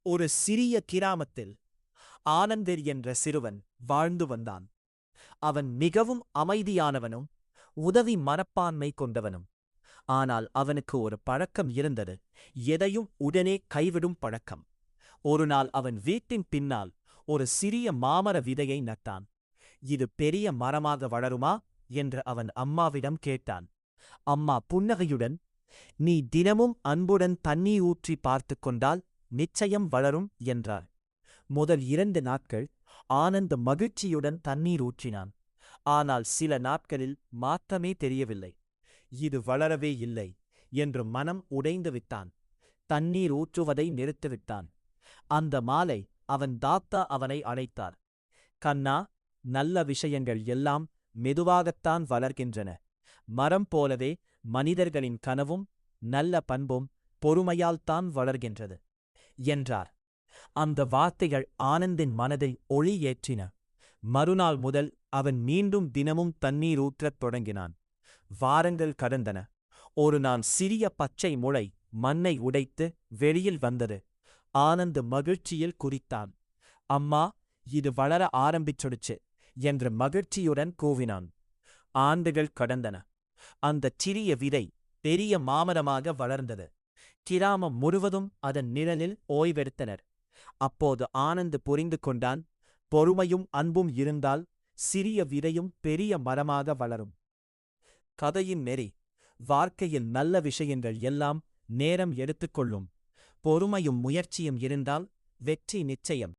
ஒரு சிறிய கிராமத்தில் ஆனந்தர் என்ற சிறுவன் வாழ்ந்து வந்தான். அவன் மிகவும் அமைதியானவனும் உதவி மனப்பான்மை கொண்டவனும். ஆனால் அவனுக்கு ஒரு பழக்கம் இருந்தது, எதையும் உடனே கைவிடும் பழக்கம். ஒருநாள் அவன் வீட்டின் பின்னால் ஒரு சிறிய மாமர விதையை நட்டான். இது பெரிய மரமாக வளருமா என்று அவன் அம்மாவிடம் கேட்டான். அம்மா புன்னகையுடன், நீ தினமும் அன்புடன் தண்ணீர் ஊற்றி பார்த்து கொண்டால் நிச்சயம் வளரும் என்றார். முதல் 2 நாட்கள் ஆனந்த் மகிழ்ச்சியுடன் தண்ணீர் ஊற்றினான். ஆனால் சில நாட்களில் மாற்றமே தெரியவில்லை. இது வளரவே இல்லை என்று மனம் உடைந்து விட்டான். தண்ணீர் ஊற்றுவதை நிறுத்திவிட்டான். அந்த மாலை அவன் தாத்தா அவனை அழைத்தார். கண்ணா, நல்ல விஷயங்கள் எல்லாம் மெதுவாகத்தான் வளர்கின்றன. மரம் போலவே மனிதர்களின் கனவும் நல்ல பண்பும் பொறுமையால்தான் வளர்கின்றது என்றார். அந்த வார்த்தைகள் ஆனந்தின் மனதை ஒளி ஏற்றின. மறுநாள் முதல் அவன் மீண்டும் தினமும் தண்ணீர் ஊற்றத் தொடங்கினான். வாரங்கள் கடந்தன. ஒரு நாள் சிறிய பச்சை முளை மண்ணை உடைத்து வெளியில் வந்தது. ஆனந்த் மகிழ்ச்சியில் குறித்தான். அம்மா, இது வளர ஆரம்பிச்சுடுச்சு என்று மகிழ்ச்சியுடன் கூவினான். ஆண்டுகள் கடந்தன. அந்தச் சிறிய விதை பெரிய மாமரமாக வளர்ந்தது. கிராமம் முழுவதும் அதன் நிழலில் ஓய்வெடுத்தனர். அப்போது ஆனந்த் புரிந்து கொண்டான், பொறுமையும் அன்பும் இருந்தால் சிறிய விதையும் பெரிய மரமாக வளரும். கதையின் நெறி: வாழ்க்கையில் நல்ல விஷயங்கள் எல்லாம் நேரம் எடுத்துக்கொள்ளும். பொறுமையும் முயற்சியும் இருந்தால் வெற்றி நிச்சயம்.